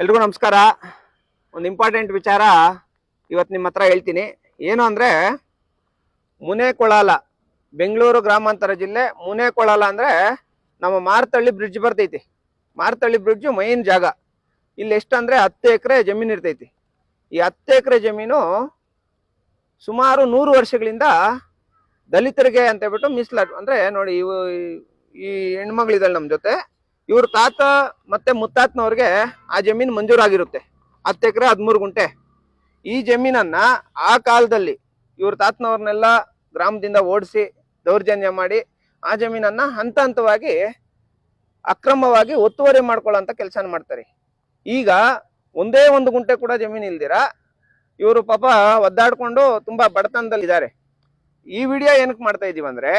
ಎಲ್ರಿಗೂ ನಮಸ್ಕಾರ. ಒಂದು ಇಂಪಾರ್ಟೆಂಟ್ ವಿಚಾರ ಇವತ್ತು ನಿಮ್ಮ ಹತ್ರ ಹೇಳ್ತೀನಿ. ಏನು ಅಂದರೆ, ಮುನೇಕೊಳಲ, ಬೆಂಗಳೂರು ಗ್ರಾಮಾಂತರ ಜಿಲ್ಲೆ ಮುನೇಕೊಳಲ ಅಂದರೆ ನಮ್ಮ ಮಾರತಳ್ಳಿ ಬ್ರಿಡ್ಜ್ ಬರ್ತೈತಿ. ಮಾರತಳ್ಳಿ ಬ್ರಿಡ್ಜು ಮೈನ್ ಜಾಗ. ಇಲ್ಲಿ ಎಷ್ಟಂದರೆ 10 ಎಕರೆ ಜಮೀನು ಇರ್ತೈತಿ. ಈ 10 ಎಕರೆ ಜಮೀನು ಸುಮಾರು 100 ವರ್ಷಗಳಿಂದ ದಲಿತರಿಗೆ ಅಂತ ಹೇಳ್ಬಿಟ್ಟು ಮೀಸಲಾತಿ. ಅಂದರೆ ನೋಡಿ, ಈ ಹೆಣ್ಮಗಳಿದ್ದಾಳೆ ನಮ್ಮ ಜೊತೆ, ಇವ್ರ ತಾತ ಮತ್ತೆ ಮುತ್ತಾತನವ್ರಿಗೆ ಆ ಜಮೀನು ಮಂಜೂರಾಗಿರುತ್ತೆ. 10 ಎಕರೆ 13 ಗುಂಟೆ. ಈ ಜಮೀನನ್ನ ಆ ಕಾಲದಲ್ಲಿ ಇವ್ರ ತಾತನವ್ರನ್ನೆಲ್ಲ ಗ್ರಾಮದಿಂದ ಓಡಿಸಿ ದೌರ್ಜನ್ಯ ಮಾಡಿ ಆ ಜಮೀನನ್ನ ಹಂತ ಹಂತವಾಗಿ ಅಕ್ರಮವಾಗಿ ಒತ್ತುವರಿ ಮಾಡ್ಕೊಳ್ಳೋಂಥ ಕೆಲಸ ಮಾಡ್ತಾರೆ. ಈಗ ಒಂದೇ ಒಂದು ಗುಂಟೆ ಕೂಡ ಜಮೀನು ಇಲ್ದಿರ ಇವರು ಪಾಪ ಒದ್ದಾಡ್ಕೊಂಡು ತುಂಬಾ ಬಡತನದಲ್ಲಿದ್ದಾರೆ. ಈ ವಿಡಿಯೋ ಏನಕ್ಕೆ ಮಾಡ್ತಾ ಇದೀವಿ ಅಂದ್ರೆ,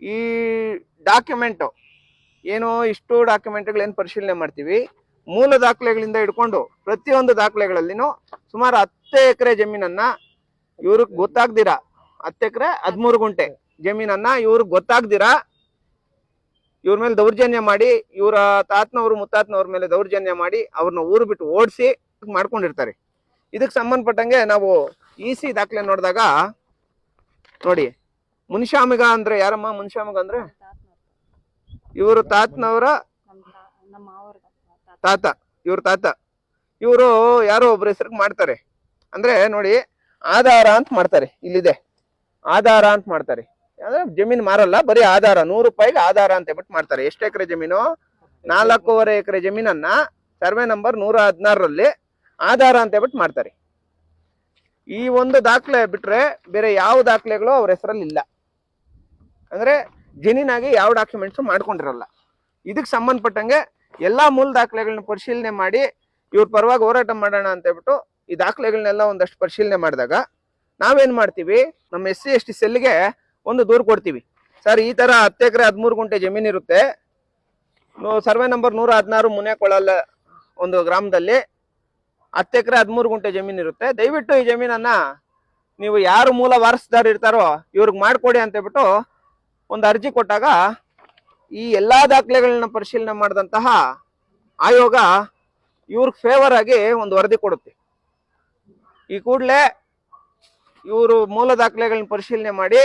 ಈ ಡಾಕ್ಯುಮೆಂಟು ಏನು, ಇಷ್ಟು ಡಾಕ್ಯುಮೆಂಟ್ಗಳೇನು ಪರಿಶೀಲನೆ ಮಾಡ್ತೀವಿ, ಮೂಲ ದಾಖಲೆಗಳಿಂದ ಹಿಡ್ಕೊಂಡು ಪ್ರತಿಯೊಂದು ದಾಖಲೆಗಳಲ್ಲಿನೂ ಸುಮಾರು 10 ಎಕರೆ ಜಮೀನನ್ನ ಇವ್ರಿಗೆ ಗೊತ್ತಾಗ್ದಿರ, 10 ಎಕರೆ 13 ಗುಂಟೆ ಜಮೀನನ್ನ ಇವ್ರಿಗೆ ಗೊತ್ತಾಗ್ದಿರ ಇವ್ರ ಮೇಲೆ ದೌರ್ಜನ್ಯ ಮಾಡಿ, ಇವರ ತಾತನವರು ಮುತ್ತಾತನವ್ರ ಮೇಲೆ ದೌರ್ಜನ್ಯ ಮಾಡಿ ಅವ್ರನ್ನ ಊರು ಬಿಟ್ಟು ಓಡಿಸಿ ಮಾಡ್ಕೊಂಡಿರ್ತಾರೆ. ಇದಕ್ಕೆ ಸಂಬಂಧಪಟ್ಟಂಗೆ ನಾವು EC ದಾಖಲೆ ನೋಡಿದಾಗ ನೋಡಿ, ಮುನ್ಶಾಮಿಗ ಅಂದ್ರೆ ಯಾರಮ್ಮ? ಮುನ್ಶಾಮಿಗ ಅಂದ್ರೆ ಇವರು ತಾತನವರ ತಾತ, ಇವ್ರ ತಾತ. ಇವರು ಯಾರೋ ಒಬ್ರ ಹೆಸರಿಗೆ ಮಾಡ್ತಾರೆ. ಅಂದ್ರೆ ನೋಡಿ, ಆಧಾರ ಅಂತ ಮಾಡ್ತಾರೆ. ಇಲ್ಲಿದೆ ಆಧಾರ ಅಂತ ಮಾಡ್ತಾರೆ. ಅಂದ್ರೆ ಜಮೀನು ಮಾರಲ್ಲ, ಬರೀ ಆಧಾರ, 100 ರೂಪಾಯಿಗೆ ಆಧಾರ ಅಂತ ಹೇಳ್ಬಿಟ್ಟು ಮಾಡ್ತಾರೆ. ಎಷ್ಟು ಎಕರೆ ಜಮೀನು? 4.5 ಎಕರೆ ಜಮೀನನ್ನ ಸರ್ವೆ ನಂಬರ್ 116ರಲ್ಲಿ ಆಧಾರ ಅಂತ ಹೇಳ್ಬಿಟ್ಟು ಮಾಡ್ತಾರೆ. ಈ ಒಂದು ದಾಖಲೆ ಬಿಟ್ರೆ ಬೇರೆ ಯಾವ ದಾಖಲೆಗಳು ಅವ್ರ ಹೆಸರಲ್ಲಿ ಇಲ್ಲ. ಅಂದ್ರೆ ಜೆನ್ಯೂನಾಗಿ ಯಾವ ಡಾಕ್ಯುಮೆಂಟ್ಸ್ ಮಾಡ್ಕೊಂಡಿರಲ್ಲ. ಇದಕ್ಕೆ ಸಂಬಂಧಪಟ್ಟಂಗೆ ಎಲ್ಲಾ ಮೂಲ ದಾಖಲೆಗಳನ್ನ ಪರಿಶೀಲನೆ ಮಾಡಿ ಇವ್ರ ಪರವಾಗಿ ಹೋರಾಟ ಮಾಡೋಣ ಅಂತ ಹೇಳ್ಬಿಟ್ಟು ಈ ದಾಖಲೆಗಳನ್ನೆಲ್ಲ ಒಂದಷ್ಟು ಪರಿಶೀಲನೆ ಮಾಡಿದಾಗ ನಾವೇನ್ ಮಾಡ್ತೀವಿ, ನಮ್ಮ SC ST ಸೆಲ್ಗೆ ಒಂದು ದೂರು ಕೊಡ್ತೀವಿ. ಸರ್, ಈ ತರ 10 ಎಕರೆ 13 ಗುಂಟೆ ಜಮೀನು ಇರುತ್ತೆ, ಸರ್ವೆ ನಂಬರ್ 116 ಮುನೇಕೊಳಲ ಒಂದು ಗ್ರಾಮದಲ್ಲಿ 10 ಎಕರೆ 13 ಗುಂಟೆ ಜಮೀನು ಇರುತ್ತೆ. ದಯವಿಟ್ಟು ಈ ಜಮೀನನ್ನ ನೀವು ಯಾರು ಮೂಲ ವಾರಸುದಾರ ಇರ್ತಾರೋ ಇವ್ರಿಗೆ ಮಾಡ್ಕೊಡಿ ಅಂತ ಹೇಳ್ಬಿಟ್ಟು ಒಂದು ಅರ್ಜಿ ಕೊಟ್ಟಾಗ ಈ ಎಲ್ಲಾ ದಾಖಲೆಗಳನ್ನ ಪರಿಶೀಲನೆ ಮಾಡಿದಂತಹ ಆಯೋಗ ಇವ್ರಿಗೆ ಫೇವರ್ ಆಗಿ ಒಂದು ವರದಿ ಕೊಡುತ್ತೆ. ಈ ಕೂಡಲೇ ಇವರು ಮೂಲ ದಾಖಲೆಗಳನ್ನ ಪರಿಶೀಲನೆ ಮಾಡಿ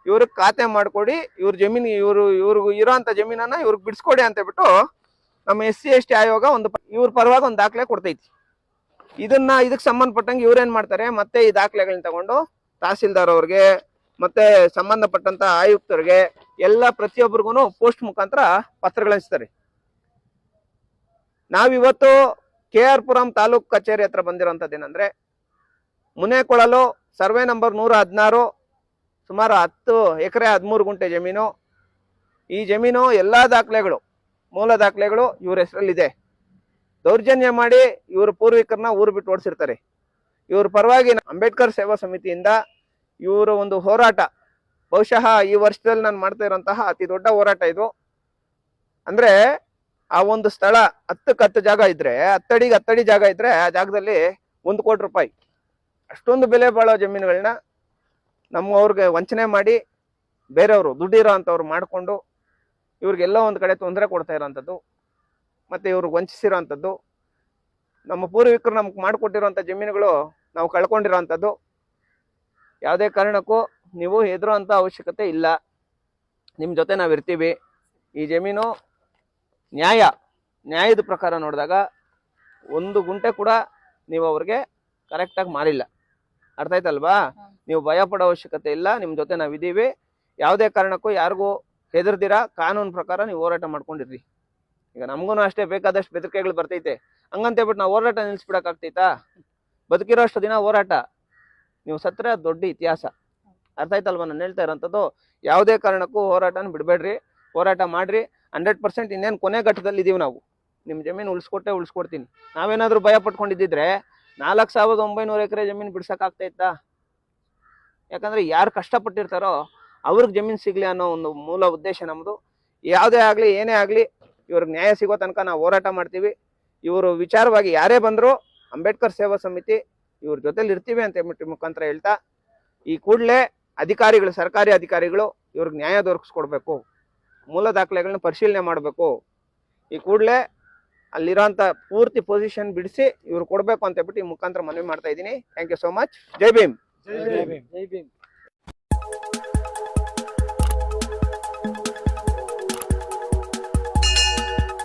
ಇವ್ರಿಗೆ ಖಾತೆ ಮಾಡ್ಕೊಡಿ, ಇವ್ರ ಜಮೀನು ಇವ್ರಿಗೆ ಇರೋಂಥ ಜಮೀನನ್ನ ಇವ್ರಿಗೆ ಬಿಡಿಸ್ಕೊಡಿ ಅಂತ ಹೇಳ್ಬಿಟ್ಟು ನಮ್ಮ SC ST ಆಯೋಗ ಇವ್ರ ಪರವಾಗಿ ಒಂದು ದಾಖಲೆ ಕೊಡ್ತೈತಿ. ಇದಕ್ಕೆ ಸಂಬಂಧಪಟ್ಟಂಗೆ ಇವ್ರೇನ್ ಮಾಡ್ತಾರೆ, ಮತ್ತೆ ಈ ದಾಖಲೆಗಳನ್ನ ತಗೊಂಡು ತಹಸೀಲ್ದಾರ್ ಅವ್ರಿಗೆ ಮತ್ತೆ ಸಂಬಂಧಪಟ್ಟಂತ ಆಯುಕ್ತರಿಗೆ ಎಲ್ಲ ಪ್ರತಿಯೊಬ್ಬರಿಗೂ ಪೋಸ್ಟ್ ಮುಖಾಂತರ ಪತ್ರಗಳಿಸ್ತಾರೆ. ನಾವಿವತ್ತು KR ಪುರಂ ತಾಲೂಕು ಕಚೇರಿ ಹತ್ರ ಬಂದಿರೋಂಥದ್ದೇನಂದ್ರೆ, ಮುನೇಕೊಳಲು ಸರ್ವೆ ನಂಬರ್ 116 ಸುಮಾರು 10 ಎಕರೆ 13 ಗುಂಟೆ ಜಮೀನು. ಈ ಜಮೀನು ಎಲ್ಲಾ ದಾಖಲೆಗಳು, ಮೂಲ ದಾಖಲೆಗಳು ಇವ್ರ ಹೆಸರಲ್ಲಿದೆ. ದೌರ್ಜನ್ಯ ಮಾಡಿ ಇವ್ರ ಪೂರ್ವಿಕರನ್ನ ಊರು ಬಿಟ್ಟು ಓಡಿಸಿರ್ತಾರೆ. ಇವ್ರ ಪರವಾಗಿ ಅಂಬೇಡ್ಕರ್ ಸೇವಾ ಸಮಿತಿಯಿಂದ ಇವರ ಒಂದು ಹೋರಾಟ ಬಹುಶಃ ಈ ವರ್ಷದಲ್ಲಿ ನಾನು ಮಾಡ್ತಾ ಇರೋಂತಹ ಅತಿ ದೊಡ್ಡ ಹೋರಾಟ ಇದು. ಅಂದ್ರೆ ಆ ಒಂದು ಸ್ಥಳ 10ಕ್ಕೆ 10 ಜಾಗ ಇದ್ರೆ, 10 ಅಡಿಗೆ 10 ಅಡಿ ಜಾಗ ಇದ್ರೆ ಆ ಜಾಗದಲ್ಲಿ 1 ಕೋಟಿ ರೂಪಾಯಿ ಅಷ್ಟೊಂದು ಬೆಲೆ ಬಾಳೋ ಜಮೀನುಗಳನ್ನ ನಮ್ಮವ್ರಿಗೆ ವಂಚನೆ ಮಾಡಿ ಬೇರೆಯವರು ದುಡ್ಡಿರೋ ಅಂತವ್ರು ಮಾಡಿಕೊಂಡು ಇವ್ರಿಗೆಲ್ಲ ಒಂದು ಕಡೆ ತೊಂದರೆ ಕೊಡ್ತಾ ಇರೋಂಥದ್ದು, ಮತ್ತೆ ಇವ್ರಿಗೆ ವಂಚಿಸಿರೋ ಅಂಥದ್ದು, ನಮ್ಮ ಪೂರ್ವಿಕರು ನಮ್ಗೆ ಮಾಡಿಕೊಟ್ಟಿರೋಂಥ ಜಮೀನುಗಳು ನಾವು ಕಳ್ಕೊಂಡಿರೋ ಅಂಥದ್ದು. ಯಾವುದೇ ಕಾರಣಕ್ಕೂ ನೀವು ಹೆದರೋ ಅಂಥ ಅವಶ್ಯಕತೆ ಇಲ್ಲ. ನಿಮ್ಮ ಜೊತೆ ನಾವು ಇರ್ತೀವಿ. ಈ ಜಮೀನು ನ್ಯಾಯದ ಪ್ರಕಾರ ನೋಡಿದಾಗ 1 ಗುಂಟೆ ಕೂಡ ನೀವು ಅವ್ರಿಗೆ ಕರೆಕ್ಟಾಗಿ ಮಾರಿಲ್ಲ. ಅರ್ಥ ಆಯ್ತಲ್ವಾ? ನೀವು ಭಯ ಪಡೋ ಅವಶ್ಯಕತೆ ಇಲ್ಲ. ನಿಮ್ಮ ಜೊತೆ ನಾವಿದ್ದೀವಿ. ಯಾವುದೇ ಕಾರಣಕ್ಕೂ ಯಾರಿಗೂ ಹೆದರ್ದಿರ ಕಾನೂನು ಪ್ರಕಾರ ನೀವು ಹೋರಾಟ ಮಾಡ್ಕೊಂಡಿರ್ರಿ. ಈಗ ನಮಗೂ ಅಷ್ಟೇ ಬೇಕಾದಷ್ಟು ಬೆದರಿಕೆಗಳು ಬರ್ತೈತೆ. ಹಂಗಂತ ಹೇಳ್ಬಿಟ್ಟು ನಾವು ಹೋರಾಟ ನಿಲ್ಲಿಸ್ಬಿಡಕ್ಕಾಗ್ತೈತಾ? ಬದುಕಿರೋ ಅಷ್ಟು ದಿನ ಹೋರಾಟ, ನೀವು ಸತ್ತರೆ ಅದು ದೊಡ್ಡ ಇತಿಹಾಸ. ಅರ್ಥ ಆಯ್ತಲ್ವಾ ನಾನು ಹೇಳ್ತಾ ಇರೋಂಥದ್ದು? ಯಾವುದೇ ಕಾರಣಕ್ಕೂ ಹೋರಾಟನ ಬಿಡಬೇಡ್ರಿ, ಹೋರಾಟ ಮಾಡ್ರಿ. 100% ಇನ್ನೇನು ಕೊನೆ ಘಟ್ಟದಲ್ಲಿ ಇದೀವಿ ನಾವು. ನಿಮ್ಮ ಜಮೀನು ಉಳಿಸ್ಕೊಡ್ತೀನಿ. ನಾವೇನಾದ್ರೂ ಭಯ ಪಟ್ಕೊಂಡಿದ್ದಿದ್ರೆ 4,900 ಎಕರೆ ಜಮೀನು ಬಿಡ್ಸಕ್ಕಾಗ್ತಾ ಇತ್ತಾ? ಯಾಕಂದ್ರೆ ಯಾರು ಕಷ್ಟಪಟ್ಟಿರ್ತಾರೋ ಅವ್ರಿಗೆ ಜಮೀನು ಸಿಗ್ಲಿ ಅನ್ನೋ ಒಂದು ಮೂಲ ಉದ್ದೇಶ ನಮ್ಮದು. ಯಾವುದೇ ಆಗಲಿ ಏನೇ ಆಗಲಿ ಇವ್ರಿಗೆ ನ್ಯಾಯ ಸಿಗೋ ತನಕ ನಾವು ಹೋರಾಟ ಮಾಡ್ತೀವಿ. ಇವರು ವಿಚಾರವಾಗಿ ಯಾರೇ ಬಂದರೂ ಅಂಬೇಡ್ಕರ್ ಸೇವಾ ಸಮಿತಿ ಇವ್ರ ಜೊತೆಲಿ ಇರ್ತೀವಿ ಅಂತ ಹೇಳ್ಬಿಟ್ಟು ಮುಖಾಂತರ ಹೇಳ್ತಾ, ಈ ಕೂಡಲೇ ಅಧಿಕಾರಿಗಳು, ಸರ್ಕಾರಿ ಅಧಿಕಾರಿಗಳು ಇವ್ರಿಗೆ ನ್ಯಾಯ ದೊರಕಿಸ್ಕೊಡ್ಬೇಕು, ಮೂಲ ದಾಖಲೆಗಳನ್ನ ಪರಿಶೀಲನೆ ಮಾಡಬೇಕು. ಈ ಕೂಡಲೇ ಅಲ್ಲಿರೋಂಥ ಪೂರ್ತಿ ಪೊಸಿಷನ್ ಬಿಡಿಸಿ ಇವ್ರು ಕೊಡ್ಬೇಕು ಅಂತ ಹೇಳ್ಬಿಟ್ಟು ಈ ಮುಖಾಂತರ ಮನವಿ ಮಾಡ್ತಾ ಇದ್ದೀನಿ. Thank you so much. ಜೈ ಭೀಮ್. ಜೈ ಭೀಮ್.